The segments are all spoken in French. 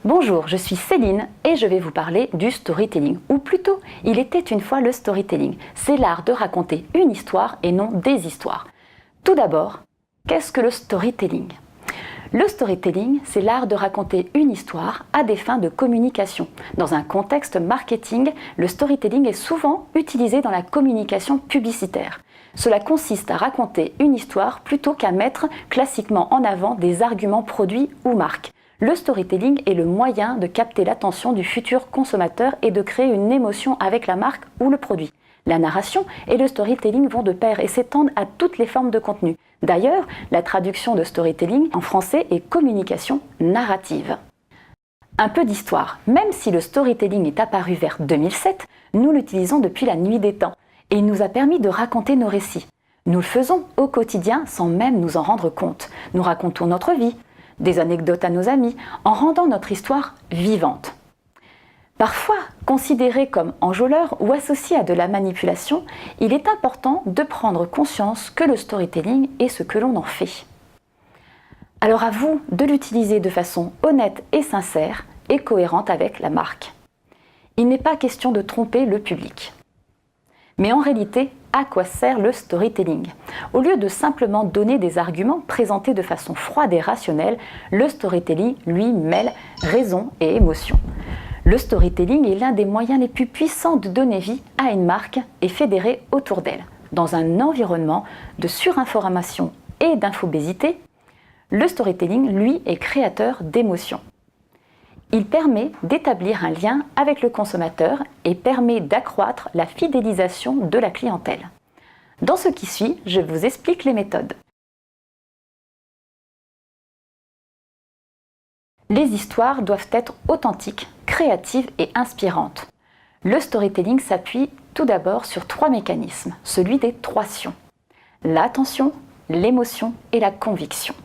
Bonjour, je suis Céline et je vais vous parler du storytelling, ou plutôt, il était une fois le storytelling. C'est l'art de raconter une histoire et non des histoires. Tout d'abord, qu'est-ce que le storytelling ? Le storytelling, c'est l'art de raconter une histoire à des fins de communication. Dans un contexte marketing, le storytelling est souvent utilisé dans la communication publicitaire. Cela consiste à raconter une histoire plutôt qu'à mettre classiquement en avant des arguments produits ou marques. Le storytelling est le moyen de capter l'attention du futur consommateur et de créer une émotion avec la marque ou le produit. La narration et le storytelling vont de pair et s'étendent à toutes les formes de contenu. D'ailleurs, la traduction de storytelling en français est communication narrative. Un peu d'histoire. Même si le storytelling est apparu vers 2007, nous l'utilisons depuis la nuit des temps et il nous a permis de raconter nos récits. Nous le faisons au quotidien sans même nous en rendre compte. Nous racontons notre vie, des anecdotes à nos amis, en rendant notre histoire vivante. Parfois, considéré comme enjôleur ou associé à de la manipulation, il est important de prendre conscience que le storytelling est ce que l'on en fait. Alors à vous de l'utiliser de façon honnête et sincère et cohérente avec la marque. Il n'est pas question de tromper le public. Mais en réalité, à quoi sert le storytelling ? Au lieu de simplement donner des arguments présentés de façon froide et rationnelle, le storytelling, lui, mêle raison et émotion. Le storytelling est l'un des moyens les plus puissants de donner vie à une marque et fédérer autour d'elle. Dans un environnement de surinformation et d'infobésité, le storytelling, lui, est créateur d'émotions. Il permet d'établir un lien avec le consommateur et permet d'accroître la fidélisation de la clientèle. Dans ce qui suit, je vous explique les méthodes. Les histoires doivent être authentiques, créatives et inspirantes. Le storytelling s'appuie tout d'abord sur 3 mécanismes, celui des 3 sions. L'attention, l'émotion et la conviction.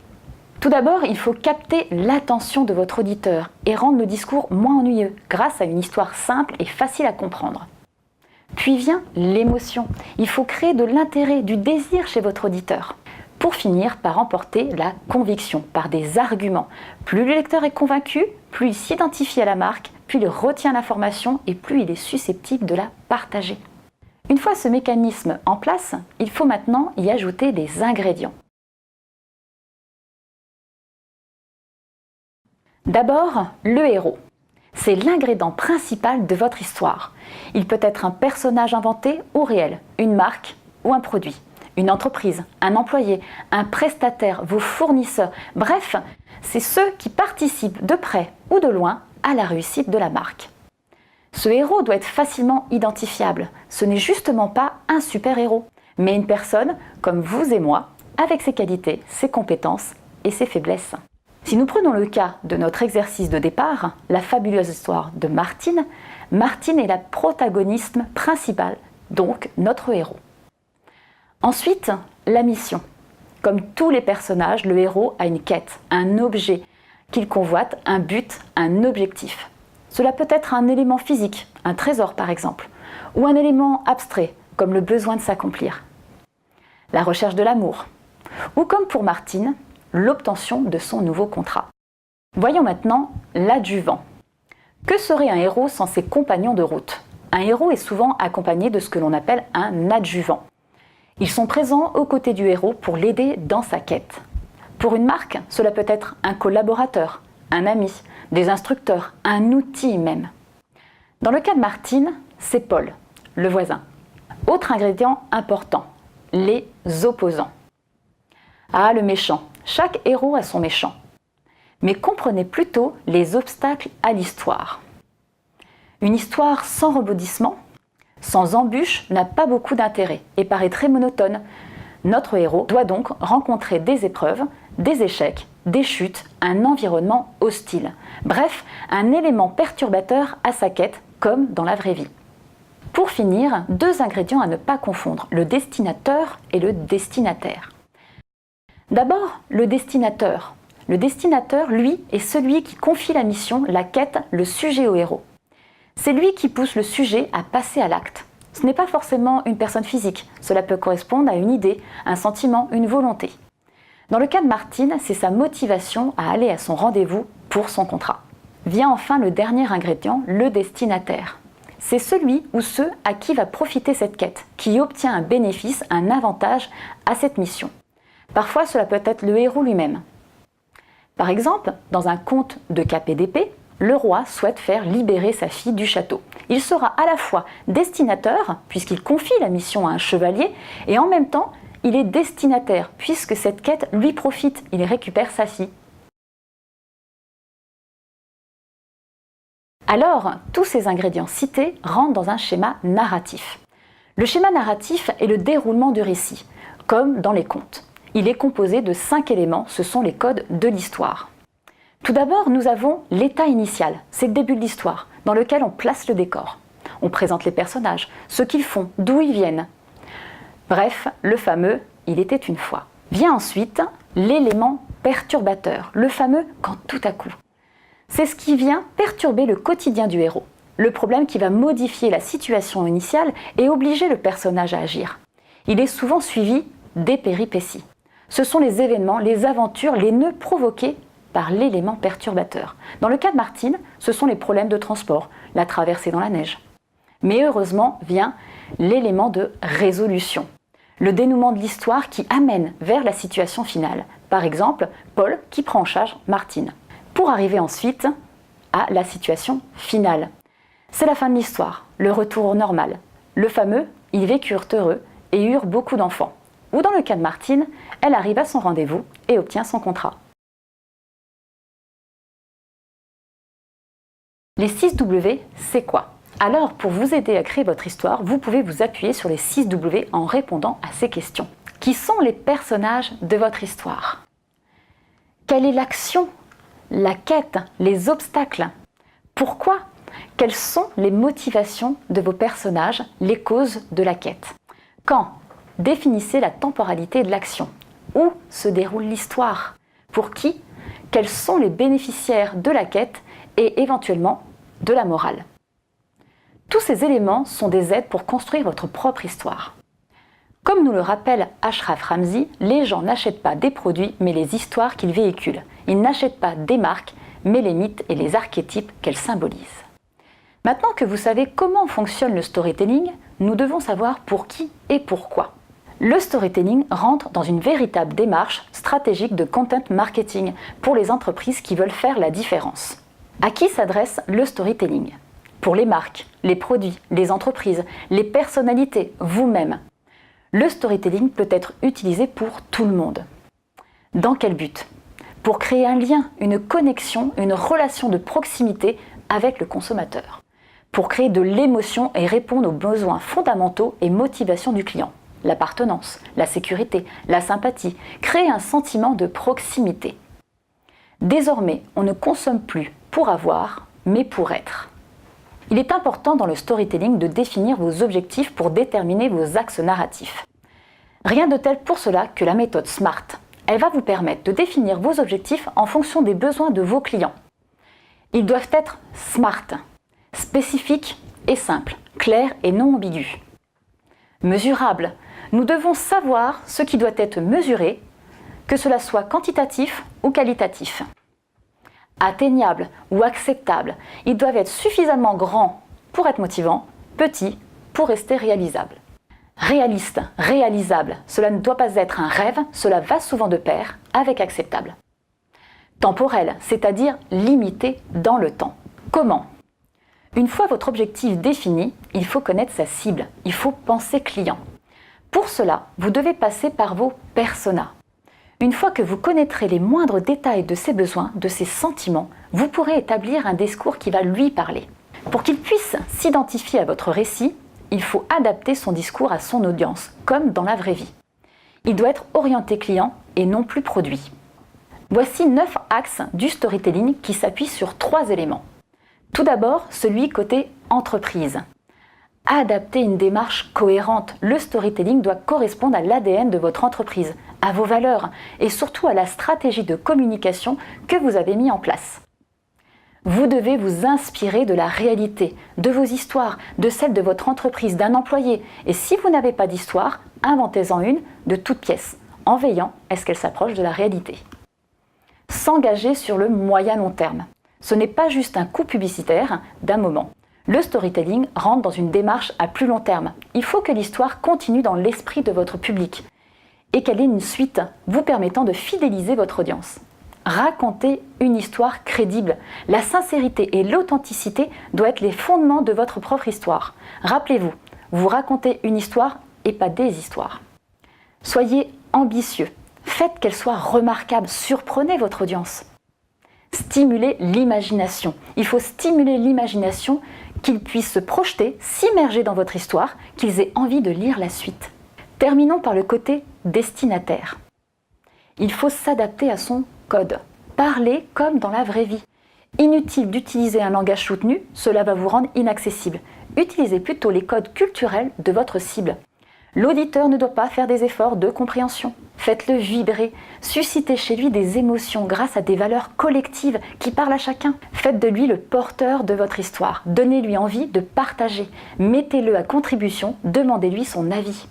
Tout d'abord, il faut capter l'attention de votre auditeur et rendre le discours moins ennuyeux grâce à une histoire simple et facile à comprendre. Puis vient l'émotion. Il faut créer de l'intérêt, du désir chez votre auditeur. Pour finir par emporter la conviction par des arguments. Plus le lecteur est convaincu, plus il s'identifie à la marque, plus il retient l'information et plus il est susceptible de la partager. Une fois ce mécanisme en place, il faut maintenant y ajouter des ingrédients. D'abord, le héros. C'est l'ingrédient principal de votre histoire. Il peut être un personnage inventé ou réel, une marque ou un produit, une entreprise, un employé, un prestataire, vos fournisseurs. Bref, c'est ceux qui participent de près ou de loin à la réussite de la marque. Ce héros doit être facilement identifiable. Ce n'est justement pas un super-héros, mais une personne comme vous et moi, avec ses qualités, ses compétences et ses faiblesses. Si nous prenons le cas de notre exercice de départ, la fabuleuse histoire de Martine, Martine est la protagoniste principale, donc notre héros. Ensuite, la mission. Comme tous les personnages, le héros a une quête, un objet qu'il convoite, un but, un objectif. Cela peut être un élément physique, un trésor par exemple, ou un élément abstrait, comme le besoin de s'accomplir. La recherche de l'amour, ou comme pour Martine, l'obtention de son nouveau contrat. Voyons maintenant l'adjuvant. Que serait un héros sans ses compagnons de route ? Un héros est souvent accompagné de ce que l'on appelle un adjuvant. Ils sont présents aux côtés du héros pour l'aider dans sa quête. Pour une marque, cela peut être un collaborateur, un ami, des instructeurs, un outil même. Dans le cas de Martine, c'est Paul, le voisin. Autre ingrédient important, les opposants. Ah, le méchant. Chaque héros a son méchant. Mais comprenez plutôt les obstacles à l'histoire. Une histoire sans rebondissement, sans embûches, n'a pas beaucoup d'intérêt et paraît très monotone. Notre héros doit donc rencontrer des épreuves, des échecs, des chutes, un environnement hostile. Bref, un élément perturbateur à sa quête, comme dans la vraie vie. Pour finir, 2 ingrédients à ne pas confondre, le destinateur et le destinataire. D'abord, le destinateur. Le destinateur, lui, est celui qui confie la mission, la quête, le sujet au héros. C'est lui qui pousse le sujet à passer à l'acte. Ce n'est pas forcément une personne physique, cela peut correspondre à une idée, un sentiment, une volonté. Dans le cas de Martine, c'est sa motivation à aller à son rendez-vous pour son contrat. Vient enfin le dernier ingrédient, le destinataire. C'est celui ou ceux à qui va profiter cette quête, qui obtient un bénéfice, un avantage à cette mission. Parfois, cela peut être le héros lui-même. Par exemple, dans un conte de Cap et d'épée, le roi souhaite faire libérer sa fille du château. Il sera à la fois destinateur, puisqu'il confie la mission à un chevalier, et en même temps, il est destinataire, puisque cette quête lui profite, il récupère sa fille. Alors, tous ces ingrédients cités rentrent dans un schéma narratif. Le schéma narratif est le déroulement du récit, comme dans les contes. Il est composé de 5 éléments, ce sont les codes de l'histoire. Tout d'abord, nous avons l'état initial, c'est le début de l'histoire, dans lequel on place le décor. On présente les personnages, ce qu'ils font, d'où ils viennent. Bref, le fameux « il était une fois ». Vient ensuite l'élément perturbateur, le fameux « quand tout à coup ». C'est ce qui vient perturber le quotidien du héros, le problème qui va modifier la situation initiale et obliger le personnage à agir. Il est souvent suivi des péripéties. Ce sont les événements, les aventures, les nœuds provoqués par l'élément perturbateur. Dans le cas de Martine, ce sont les problèmes de transport, la traversée dans la neige. Mais heureusement vient l'élément de résolution, le dénouement de l'histoire qui amène vers la situation finale. Par exemple, Paul qui prend en charge Martine. Pour arriver ensuite à la situation finale. C'est la fin de l'histoire, le retour au normal. Le fameux « ils vécurent heureux et eurent beaucoup d'enfants ». Ou dans le cas de Martine, elle arrive à son rendez-vous et obtient son contrat. Les 6 W, c'est quoi? Alors, pour vous aider à créer votre histoire, vous pouvez vous appuyer sur les 6 W en répondant à ces questions. Qui sont les personnages de votre histoire? Quelle est l'action, la quête, les obstacles? Pourquoi? Quelles sont les motivations de vos personnages, les causes de la quête? Quand? Définissez la temporalité de l'action. Où se déroule l'histoire? Pour qui? Quels sont les bénéficiaires de la quête et éventuellement de la morale? Tous ces éléments sont des aides pour construire votre propre histoire. Comme nous le rappelle Ashraf Ramzi, les gens n'achètent pas des produits mais les histoires qu'ils véhiculent. Ils n'achètent pas des marques mais les mythes et les archétypes qu'elles symbolisent. Maintenant que vous savez comment fonctionne le storytelling, nous devons savoir pour qui et pourquoi. Le storytelling rentre dans une véritable démarche stratégique de content marketing pour les entreprises qui veulent faire la différence. À qui s'adresse le storytelling? Pour les marques, les produits, les entreprises, les personnalités, vous-même. Le storytelling peut être utilisé pour tout le monde. Dans quel but? Pour créer un lien, une connexion, une relation de proximité avec le consommateur. Pour créer de l'émotion et répondre aux besoins fondamentaux et motivations du client. L'appartenance, la sécurité, la sympathie, créer un sentiment de proximité. Désormais, on ne consomme plus pour avoir, mais pour être. Il est important dans le storytelling de définir vos objectifs pour déterminer vos axes narratifs. Rien de tel pour cela que la méthode SMART. Elle va vous permettre de définir vos objectifs en fonction des besoins de vos clients. Ils doivent être SMART, spécifiques et simples, clairs et non ambigus. Mesurables. Nous devons savoir ce qui doit être mesuré, que cela soit quantitatif ou qualitatif. Atteignables ou acceptables. Ils doivent être suffisamment grands pour être motivants, petits pour rester réalisables. Réaliste, réalisable, cela ne doit pas être un rêve, cela va souvent de pair avec acceptable. Temporel, c'est-à-dire limité dans le temps. Comment? Une fois votre objectif défini, il faut connaître sa cible, il faut penser client. Pour cela, vous devez passer par vos personas. Une fois que vous connaîtrez les moindres détails de ses besoins, de ses sentiments, vous pourrez établir un discours qui va lui parler. Pour qu'il puisse s'identifier à votre récit, il faut adapter son discours à son audience, comme dans la vraie vie. Il doit être orienté client et non plus produit. Voici 9 axes du storytelling qui s'appuient sur 3 éléments. Tout d'abord, celui côté entreprise. Adapter une démarche cohérente. Le storytelling doit correspondre à l'ADN de votre entreprise, à vos valeurs et surtout à la stratégie de communication que vous avez mis en place. Vous devez vous inspirer de la réalité, de vos histoires, de celle de votre entreprise, d'un employé. Et si vous n'avez pas d'histoire, inventez-en une de toute pièce, en veillant à ce qu'elle s'approche de la réalité. S'engager sur le moyen long terme. Ce n'est pas juste un coup publicitaire d'un moment. Le storytelling rentre dans une démarche à plus long terme. Il faut que l'histoire continue dans l'esprit de votre public et qu'elle ait une suite vous permettant de fidéliser votre audience. Racontez une histoire crédible. La sincérité et l'authenticité doivent être les fondements de votre propre histoire. Rappelez-vous, vous racontez une histoire et pas des histoires. Soyez ambitieux. Faites qu'elle soit remarquable. Surprenez votre audience. Stimulez l'imagination. Il faut stimuler l'imagination, qu'ils puissent se projeter, s'immerger dans votre histoire, qu'ils aient envie de lire la suite. Terminons par le côté destinataire. Il faut s'adapter à son code. Parlez comme dans la vraie vie. Inutile d'utiliser un langage soutenu, cela va vous rendre inaccessible. Utilisez plutôt les codes culturels de votre cible. L'auditeur ne doit pas faire des efforts de compréhension. Faites-le vibrer. Suscitez chez lui des émotions grâce à des valeurs collectives qui parlent à chacun. Faites de lui le porteur de votre histoire. Donnez-lui envie de partager. Mettez-le à contribution. Demandez-lui son avis.